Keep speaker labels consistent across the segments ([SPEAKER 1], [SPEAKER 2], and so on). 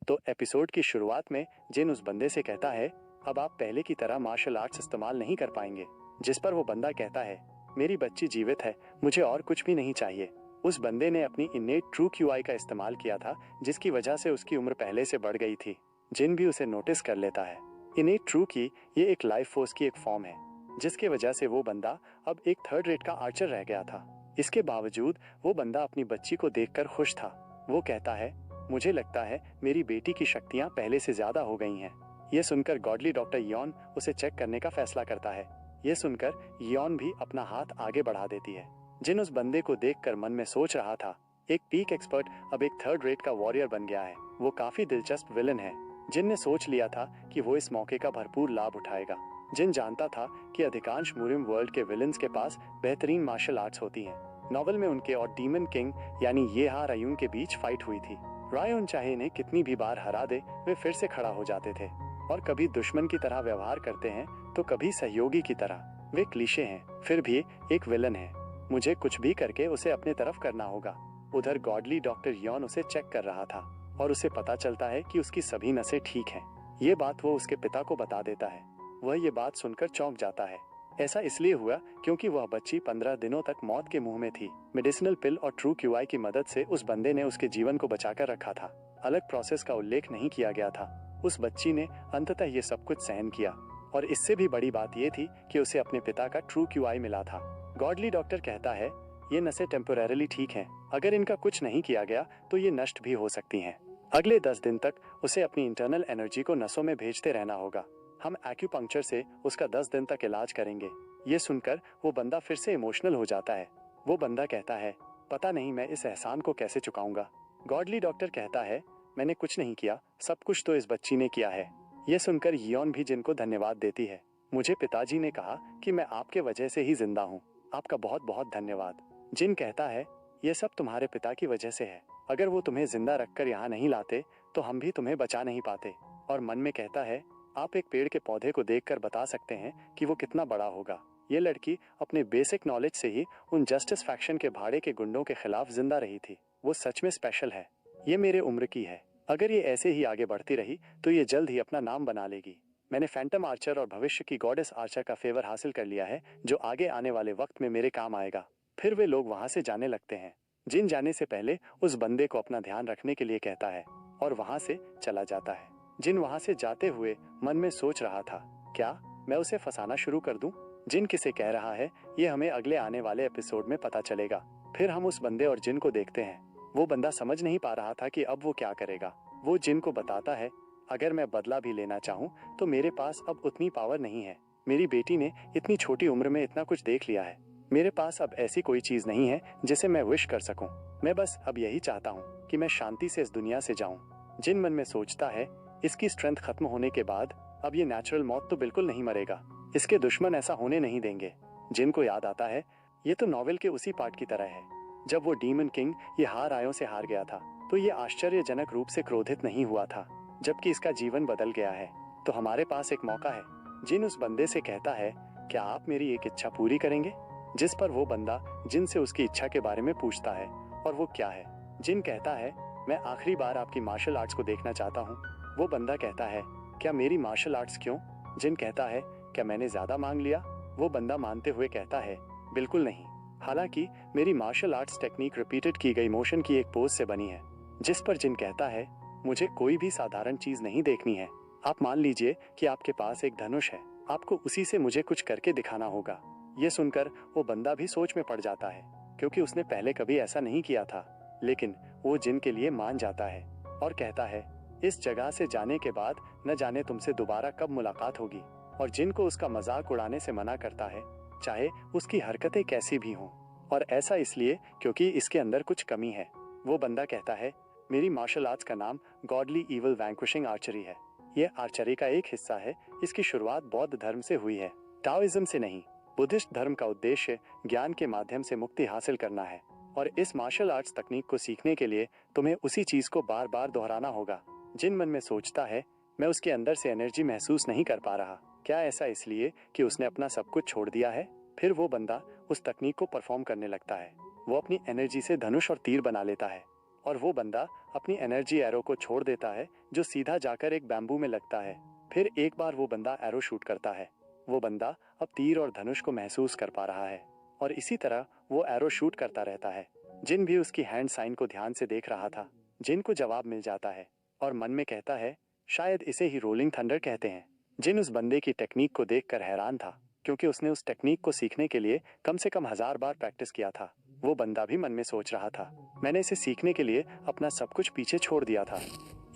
[SPEAKER 1] तो एपिसोड की शुरुआत में जिन उस बंदे से कहता है अब आप पहले की तरह मार्शल आर्ट्स इस्तेमाल नहीं कर पाएंगे, जिस पर वो बंदा कहता है मेरी बच्ची जीवित है, मुझे और कुछ भी नहीं चाहिए। उस बंदे ने अपनी इनेट ट्रू क्यूआई का इस्तेमाल किया था, जिसकी वजह से उसकी उम्र पहले से बढ़ गई थी। जिन भी उसे नोटिस कर लेता है। इनेट ट्रू की ये एक लाइफ फोर्स की एक फॉर्म है, जिसकी वजह से वो बंदा अब एक थर्ड रेट का आर्चर रह गया था। इसके बावजूद वो बंदा अपनी बच्ची को देखकर खुश था। वो कहता है मुझे लगता है मेरी बेटी की शक्तियां पहले से ज्यादा हो गई हैं। ये सुनकर गॉडली डॉक्टर यॉन उसे चेक करने का फैसला करता है। ये सुनकर यॉन भी अपना हाथ आगे बढ़ा देती है। जिन उस बंदे को देखकर मन में सोच रहा था एक पीक एक्सपर्ट अब एक थर्ड रेट का वॉरियर बन गया है। वो काफी दिलचस्प विलन है। जिन ने सोच लिया था कि वो इस मौके का भरपूर लाभ उठाएगा। जिन जानता था कि अधिकांश मुरिम वर्ल्ड के विलन्स के पास बेहतरीन मार्शल आर्ट्स होती हैं। नॉवल में उनके और डीमन किंग यानी ये हा रायून के बीच फाइट हुई थी। रायून चाहे इन्हें कितनी भी बार हरा दे, वे फिर से खड़ा हो जाते थे और कभी दुश्मन की तरह व्यवहार करते हैं तो कभी सहयोगी की तरह। वे क्लीशे हैं, फिर भी एक विलन है। मुझे कुछ भी करके उसे अपने तरफ करना होगा। उधर गॉडली डॉक्टर यॉन उसे चेक कर रहा था और उसे पता चलता है कि उसकी सभी नसें ठीक हैं। ये बात वो उसके पिता को बता देता है। वह ये बात सुनकर चौंक जाता है। ऐसा इसलिए हुआ क्योंकि वह बच्ची 15 दिनों तक मौत के मुंह में थी। मेडिसिनल पिल और ट्रू क्यूआई की मदद से उस बंदे ने उसके जीवन को बचाकर रखा था। अलग प्रोसेस का उल्लेख नहीं किया गया था। उस बच्ची ने अंततः ये सब कुछ सहन किया और इससे भी बड़ी बात ये थी कि उसे अपने पिता का ट्रू क्यूआई मिला था। गॉडली डॉक्टर कहता है ये नसें टेम्पोरेरली ठीक हैं। अगर इनका कुछ नहीं किया गया तो ये नष्ट भी हो सकती हैं। अगले 10 दिन तक उसे अपनी इंटरनल एनर्जी को नसों में भेजते रहना होगा। हम एक्यूपंक्चर से उसका 10 दिन तक इलाज करेंगे। ये सुनकर वो बंदा फिर से इमोशनल हो जाता है। वो बंदा कहता है पता नहीं मैं इस एहसान को कैसे चुकाऊंगा। गॉडली डॉक्टर कहता है मैंने कुछ नहीं किया, सब कुछ तो इस बच्ची ने किया है। ये सुनकर यियोन भी जिन को धन्यवाद देती है। मुझे पिताजी ने कहा कि मैं आपके वजह से ही जिंदा हूँ, आपका बहुत बहुत धन्यवाद। जिन कहता है ये सब तुम्हारे पिता की वजह से है। अगर वो तुम्हें जिंदा रखकर यहाँ नहीं लाते तो हम भी तुम्हें बचा नहीं पाते। और मन में कहता है आप एक पेड़ के पौधे को देखकर बता सकते हैं कि वो कितना बड़ा होगा। ये लड़की अपने बेसिक नॉलेज से ही उन जस्टिस फैक्शन के भाड़े के गुंडों के खिलाफ जिंदा रही थी। वो सच में स्पेशल है। ये मेरे उम्र की है। अगर ये ऐसे ही आगे बढ़ती रही तो ये जल्द ही अपना नाम बना लेगी। मैंने फैंटम आर्चर और भविष्य की गॉडेस आर्चर का फेवर हासिल कर लिया है, जो आगे आने वाले वक्त में मेरे काम आएगा। फिर वे लोग वहां से जाने लगते हैं। जिन जाने से पहले उस बंदे को अपना ध्यान रखने के लिए कहता है और वहां से चला जाता है। जिन वहां से जाते हुए मन में सोच रहा था क्या मैं उसे फंसाना शुरू कर दूं? जिन किसे कह रहा है ये हमें अगले आने वाले एपिसोड में पता चलेगा। फिर हम उस बंदे और जिन को देखते हैं। वो बंदा समझ नहीं पा रहा था कि अब वो क्या करेगा। वो जिन को बताता है अगर मैं बदला भी लेना चाहूँ तो मेरे पास अब उतनी पावर नहीं है। मेरी बेटी ने इतनी छोटी उम्र में इतना कुछ देख लिया है। मेरे पास अब ऐसी कोई चीज नहीं है जिसे मैं विश कर सकूं। मैं बस अब यही चाहता हूँ कि मैं शांति से इस दुनिया से जाऊं। जिन मन में सोचता है इसकी स्ट्रेंथ खत्म होने के बाद अब ये नेचुरल मौत तो बिल्कुल नहीं मरेगा। इसके दुश्मन ऐसा होने नहीं देंगे। जिन को याद आता है ये तो नॉवेल के उसी पार्ट की तरह है जब वो डीमन किंग ये हार आयों से हार गया था तो ये आश्चर्यजनक रूप से क्रोधित नहीं हुआ था, जबकि इसका जीवन बदल गया है। तो हमारे पास एक मौका है। जिन उस बंदे से कहता है क्या आप मेरी एक इच्छा पूरी करेंगे? जिस पर वो बंदा जिन से उसकी इच्छा के बारे में पूछता है और वो क्या है। जिन कहता है मैं आखिरी बार आपकी मार्शल आर्ट्स को देखना चाहता हूँ। वो बंदा कहता है क्या मेरी मार्शल आर्ट्स क्यों? जिन कहता है क्या मैंने ज्यादा मांग लिया? वो बंदा मानते हुए कहता है बिल्कुल नहीं, हालांकि मेरी मार्शल आर्ट्स टेक्निक रिपीटेड की गई मोशन की एक पोज से बनी है। जिस पर जिन कहता है मुझे कोई भी साधारण चीज नहीं देखनी है। आप मान लीजिए कि आपके पास एक धनुष है, आपको उसी से मुझे कुछ करके दिखाना होगा। ये सुनकर वो बंदा भी सोच में पड़ जाता है क्योंकि उसने पहले कभी ऐसा नहीं किया था, लेकिन वो जिन के लिए मान जाता है और कहता है इस जगह से जाने के बाद न जाने तुमसे दोबारा कब मुलाकात होगी। और जिन को उसका मजाक उड़ाने से मना करता है, चाहे उसकी हरकतें कैसी भी हों, और ऐसा इसलिए क्योंकि इसके अंदर कुछ कमी है। वो बंदा कहता है मेरी मार्शल आर्ट्स का नाम गॉडली इविल वैंक्विशिंग आर्चरी है। ये आर्चरी का एक हिस्सा है। इसकी शुरुआत बौद्ध धर्म से हुई है, टाओइज्म से नहीं। बुद्धिस्ट धर्म का उद्देश्य ज्ञान के माध्यम से मुक्ति हासिल करना है और इस मार्शल आर्ट्स तकनीक को सीखने के लिए तुम्हें उसी चीज को बार बार दोहराना होगा। जिन मन में सोचता है मैं उसके अंदर से एनर्जी महसूस नहीं कर पा रहा। क्या ऐसा इसलिए कि उसने अपना सब कुछ छोड़ दिया है? फिर वो बंदा उस तकनीक को परफॉर्म करने लगता है। वो अपनी एनर्जी से धनुष और तीर बना लेता है और वो बंदा अपनी एनर्जी एरो को छोड़ देता है जो सीधा जाकर एक बैम्बू में लगता है। फिर एक बार वो बंदा एरो शूट करता है। वो बंदा अब तीर और धनुष को महसूस कर पा रहा है और इसी तरह वो एरो शूट करता रहता है। जिन भी उसकी हैंड साइन को ध्यान से देख रहा था। जिन को जवाब मिल जाता है और मन में कहता है शायद इसे ही रोलिंग थंडर कहते हैं। जिन उस बंदे की टेक्निक को देखकर हैरान था क्योंकि उसने उस टेक्निक को सीखने के लिए कम से कम 1000 बार प्रैक्टिस किया था। वो बंदा भी मन में सोच रहा था मैंने इसे सीखने के लिए अपना सब कुछ पीछे छोड़ दिया था।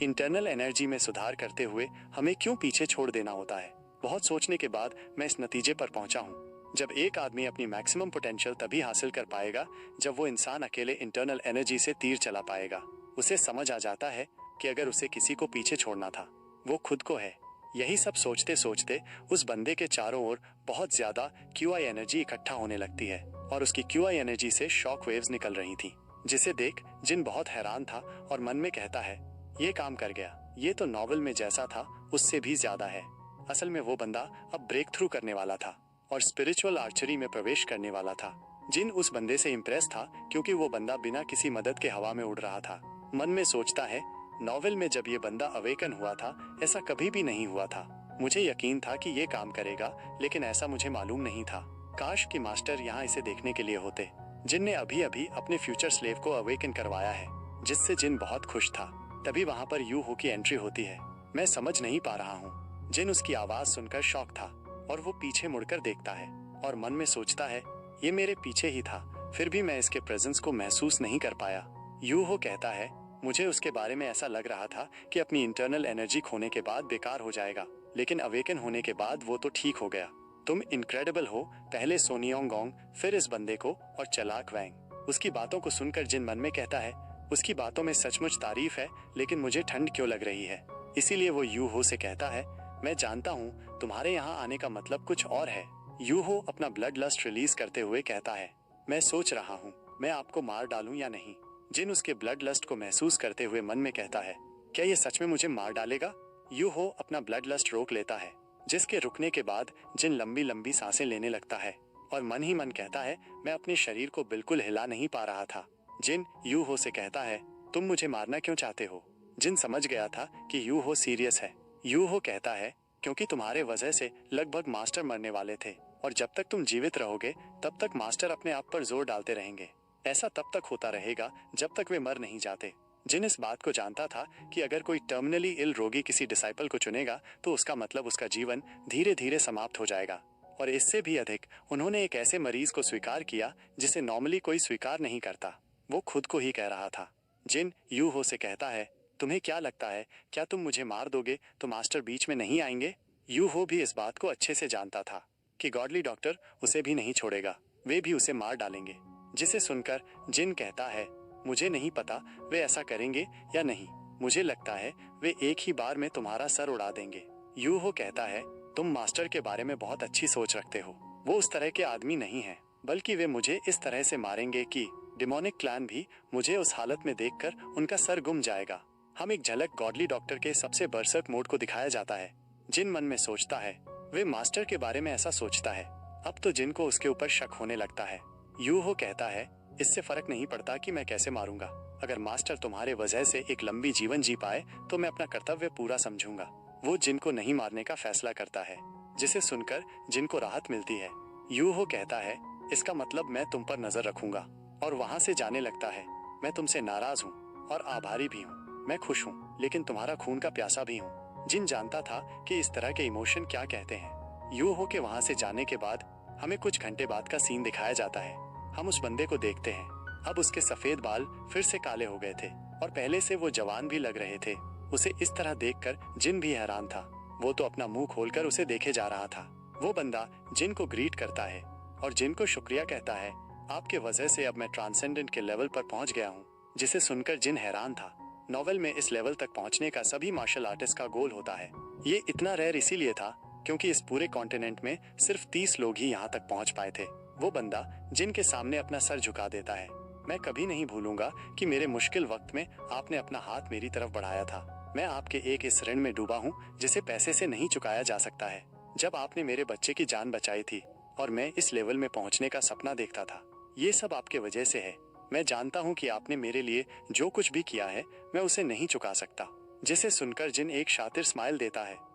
[SPEAKER 1] इंटरनल एनर्जी में सुधार करते हुए हमें क्यों पीछे छोड़ देना होता है। बहुत सोचने के बाद मैं इस नतीजे पर पहुंचा हूँ। जब एक आदमी अपनी मैक्सिमम पोटेंशियल तभी हासिल कर पाएगा जब वो इंसान अकेले इंटरनल एनर्जी से तीर चला पाएगा। उसे समझ आ जाता है कि अगर उसे किसी को पीछे छोड़ना था वो खुद को है। यही सब सोचते सोचते उस बंदे के चारों ओर बहुत ज्यादा QI एनर्जी इकट्ठा होने लगती है और उसकी QI एनर्जी से शॉक वेव्स निकल रही थी, जिसे देख जिन बहुत हैरान था और मन में कहता है ये काम कर गया, ये तो नॉवेल में जैसा था उससे भी ज्यादा है। असल में वो बंदा अब ब्रेक थ्रू करने वाला था और स्पिरिचुअल आर्चरी में प्रवेश करने वाला था। जिन उस बंदे से इम्प्रेस था क्योंकि वो बंदा बिना किसी मदद के हवा में उड़ रहा था। मन में सोचता है नॉवेल में जब ये बंदा अवेकन हुआ था ऐसा कभी भी नहीं हुआ था। मुझे यकीन था कि ये काम करेगा लेकिन ऐसा मुझे मालूम नहीं था। काश कि मास्टर यहाँ इसे देखने के लिए होते। जिन ने अभी अभी अपने फ्यूचर स्लेव को अवेकन करवाया है, जिससे जिन बहुत खुश था। तभी वहाँ पर यू हो की एंट्री होती है। मैं समझ नहीं पा रहा हूँ। जिन उसकी आवाज सुनकर शॉक था और वो पीछे मुड़कर देखता है और मन में सोचता है ये मेरे पीछे ही था, फिर भी मैं इसके प्रेजेंस को महसूस नहीं कर पाया। यू हो कहता है मुझे उसके बारे में ऐसा लग रहा था कि अपनी इंटरनल एनर्जी खोने के बाद बेकार हो जाएगा, लेकिन अवेकन होने के बाद वो तो ठीक हो गया। तुम इनक्रेडिबल हो। पहले सोनियोंगोंग, फिर इस बंदे को और चलाक वैंग। उसकी बातों को सुनकर जिन मन में कहता है उसकी बातों में सचमुच तारीफ है, लेकिन मुझे ठंड क्यों लग रही है। इसीलिए वो यू हो से कहता है मैं जानता हूँ तुम्हारे यहाँ आने का मतलब कुछ और है। यू हो अपना ब्लड लस्ट रिलीज करते हुए कहता है मैं सोच रहा हूँ मैं आपको मार डालूं या नहीं। जिन उसके ब्लड लस्ट को महसूस करते हुए मन में कहता है क्या ये सच में मुझे मार डालेगा। यू हो अपना ब्लड लस्ट रोक लेता है, जिसके रुकने के बाद जिन लंबी लंबी सांसें लेने लगता है और मन ही मन कहता है मैं अपने शरीर को बिल्कुल हिला नहीं पा रहा था। जिन यू हो से कहता है तुम मुझे मारना क्यों चाहते हो। जिन समझ गया था कि यू हो सीरियस है। यू हो कहता है क्योंकि तुम्हारे वजह से लगभग मास्टर मरने वाले थे और जब तक तुम जीवित रहोगे तब तक मास्टर अपने आप पर जोर डालते रहेंगे। ऐसा तब तक होता रहेगा जब तक वे मर नहीं जाते। जिन इस बात को जानता था कि अगर कोई टर्मिनली इल रोगी किसी डिसाइपल को चुनेगा तो उसका मतलब उसका जीवन धीरे धीरे समाप्त हो जाएगा। और इससे भी अधिक उन्होंने एक ऐसे मरीज को स्वीकार किया जिसे नॉर्मली कोई स्वीकार नहीं करता। वो खुद को ही कह रहा था। जिन यू हो से कहता है तुम्हें क्या लगता है क्या तुम मुझे मार दोगे तो मास्टर बीच में नहीं आएंगे। यू हो भी इस बात को अच्छे से जानता था कि गॉडली डॉक्टर उसे भी नहीं छोड़ेगा, वे भी उसे मार डालेंगे। जिसे सुनकर जिन कहता है मुझे नहीं पता वे ऐसा करेंगे या नहीं, मुझे लगता है वे एक ही बार में तुम्हारा सर उड़ा देंगे। यू हो कहता है तुम मास्टर के बारे में बहुत अच्छी सोच रखते हो। वो उस तरह के आदमी नहीं है, बल्कि वे मुझे इस तरह से मारेंगे कि डिमोनिक क्लैन भी मुझे उस हालत में देखकर उनका सर गुम जाएगा। हम एक झलक गॉडली डॉक्टर के सबसे बरसक मोड को दिखाया जाता है। जिन मन में सोचता है वे मास्टर के बारे में ऐसा सोचता है। अब तो जिन को उसके ऊपर शक होने लगता है। यू हो कहता है इससे फर्क नहीं पड़ता कि मैं कैसे मारूंगा। अगर मास्टर तुम्हारे वजह से एक लंबी जीवन जी पाए तो मैं अपना कर्तव्य पूरा समझूंगा। वो जिन को नहीं मारने का फैसला करता है, जिसे सुनकर जिन को राहत मिलती है। यू हो कहता है इसका मतलब मैं तुम पर नजर रखूंगा, और वहां से जाने लगता है। मैं तुमसे नाराज हूँ और आभारी भी हूँ। मैं खुश हूँ लेकिन तुम्हारा खून का प्यासा भी हूँ। जिन जानता था कि इस तरह के इमोशन क्या कहते हैं। यू हो के वहां से जाने के बाद हमें कुछ घंटे बाद का सीन दिखाया जाता है। हम उस बंदे को देखते हैं। अब उसके सफेद बाल फिर से काले हो गए थे और पहले से वो जवान भी लग रहे थे। उसे इस तरह देखकर जिन भी हैरान था। वो तो अपना मुंह खोलकर उसे देखे जा रहा था। वो बंदा जिन को ग्रीट करता है और जिन को शुक्रिया कहता है। आपके वजह से अब मैं ट्रांसेंडेंट के लेवल पर पहुंच गया हूँ। जिसे सुनकर जिन हैरान था। नॉवेल में इस लेवल तक पहुंचने का सभी मार्शल आर्टिस्ट का गोल होता है। ये इतना रेयर इसीलिए था क्योंकि इस पूरे कॉन्टिनेंट में सिर्फ 30 लोग ही यहाँ तक पहुंच पाए थे। वो बंदा जिन के सामने अपना सर झुका देता है। मैं कभी नहीं भूलूंगा कि मेरे मुश्किल वक्त में आपने अपना हाथ मेरी तरफ बढ़ाया था। मैं आपके एक इस ऋण में डूबा हूँ जिसे पैसे से नहीं चुकाया जा सकता है। जब आपने मेरे बच्चे की जान बचाई थी और मैं इस लेवल में पहुंचने का सपना देखता था, ये सब आपके वजह से है। मैं जानता हूँ कि आपने मेरे लिए जो कुछ भी किया है मैं उसे नहीं चुका सकता। जिसे सुनकर जिन एक शातिर स्माइल देता है।